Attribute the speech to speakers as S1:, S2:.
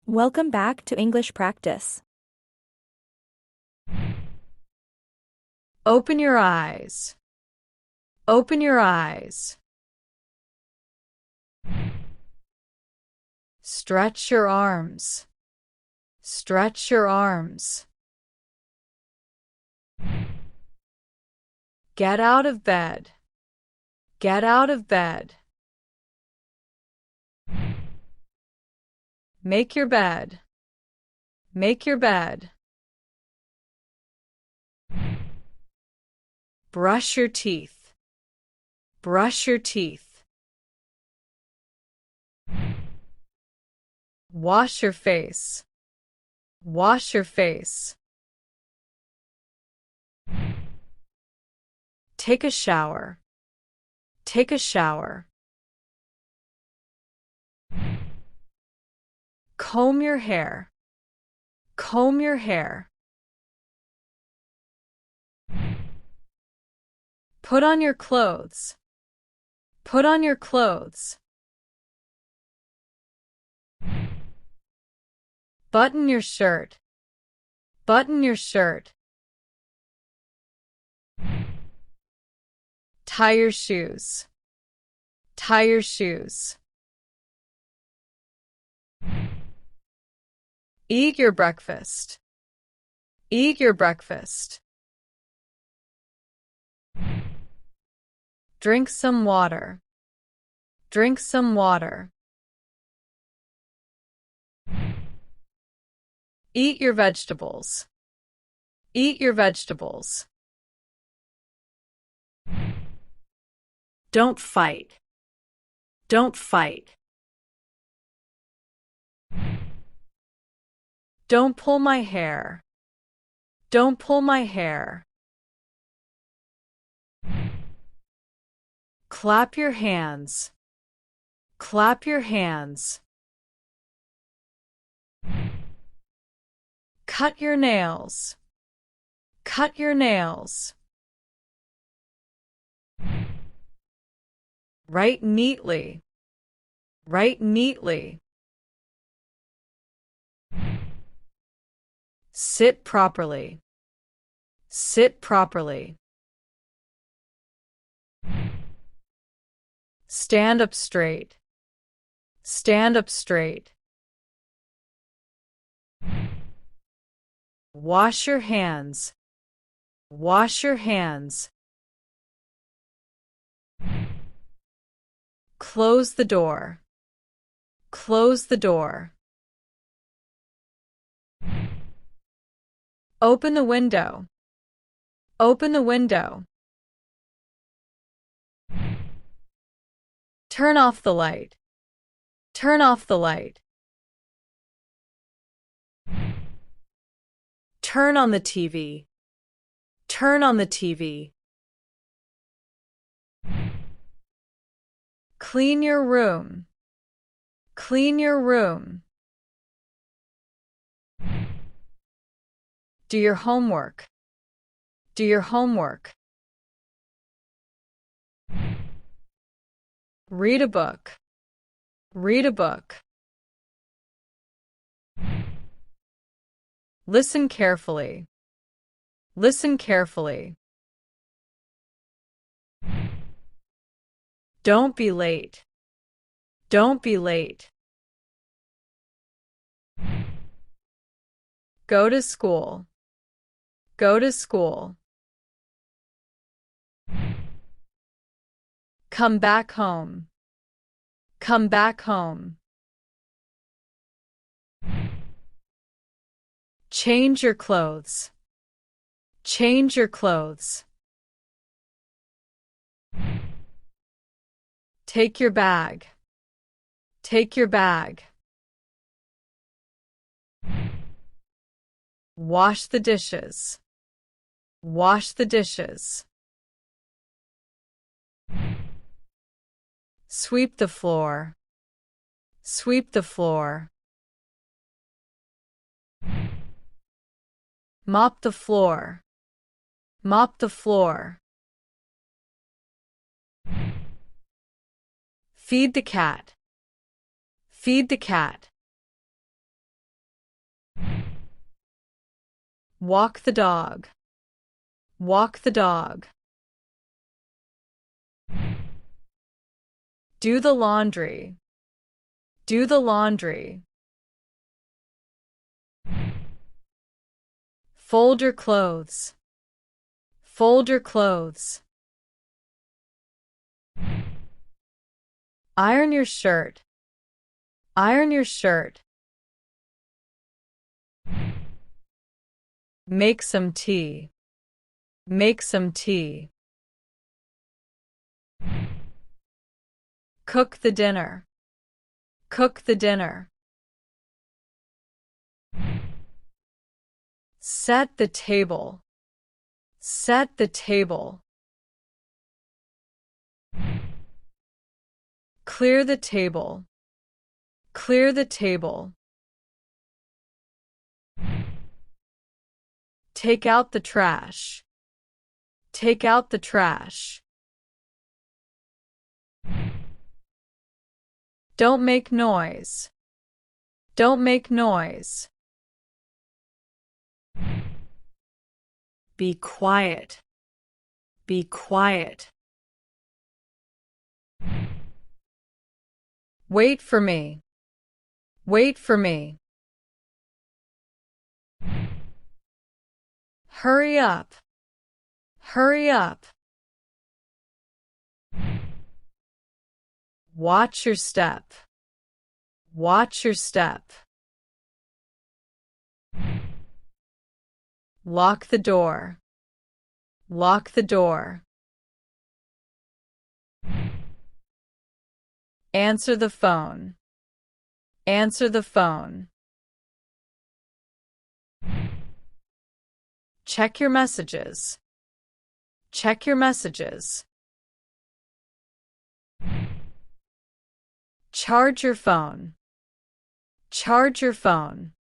S1: Welcome back to English practice.
S2: Open your eyes. Open your eyes. Stretch your arms. Stretch your arms. Get out of bed. Get out of bed. Make your bed. Make your bed. Brush your teeth. Brush your teeth. Wash your face. Wash your face. Take a shower. Take a shower. Comb your hair. Comb your hair. Put on your clothes. Put on your clothes. Button your shirt. Button your shirt. Tie your shoes. Tie your shoes. Eat your breakfast. Eat your breakfast. Drink some water. Drink some water. Eat your vegetables. Eat your vegetables. Don't fight. Don't fight. Don't pull my hair. Don't pull my hair. Clap your hands. Clap your hands. Cut your nails. Cut your nails. Write neatly. Write neatly. Sit properly. Sit properly. Stand up straight. Stand up straight. Wash your hands. Wash your hands. Close the door. Close the door. Open the window. Open the window. Turn off the light. Turn off the light. Turn on the TV. Turn on the TV. Clean your room. Clean your room. Do your homework. Do your homework. Read a book. Read a book. Listen carefully. Listen carefully. Don't be late. Don't be late. Go to school. Go to school. Come back home. Come back home. Change your clothes. Change your clothes. Take your bag. Take your bag. Wash the dishes. Wash the dishes. Sweep the floor. Sweep the floor. Mop the floor. Mop the floor. Feed the cat. Feed the cat. Walk the dog. Walk the dog. Do the laundry. Do the laundry. Fold your clothes. Fold your clothes. Iron your shirt. Iron your shirt. Make some tea. Make some tea. Cook the dinner. Cook the dinner. Set the table. Set the table. Clear the table. Clear the table. Take out the trash. Take out the trash. Don't make noise. Don't make noise. Be quiet. Be quiet. Wait for me. Wait for me. Hurry up. Hurry up. Watch your step. Watch your step. Lock the door. Lock the door. Answer the phone. Answer the phone. Check your messages. Check your messages. Charge your phone. Charge your phone.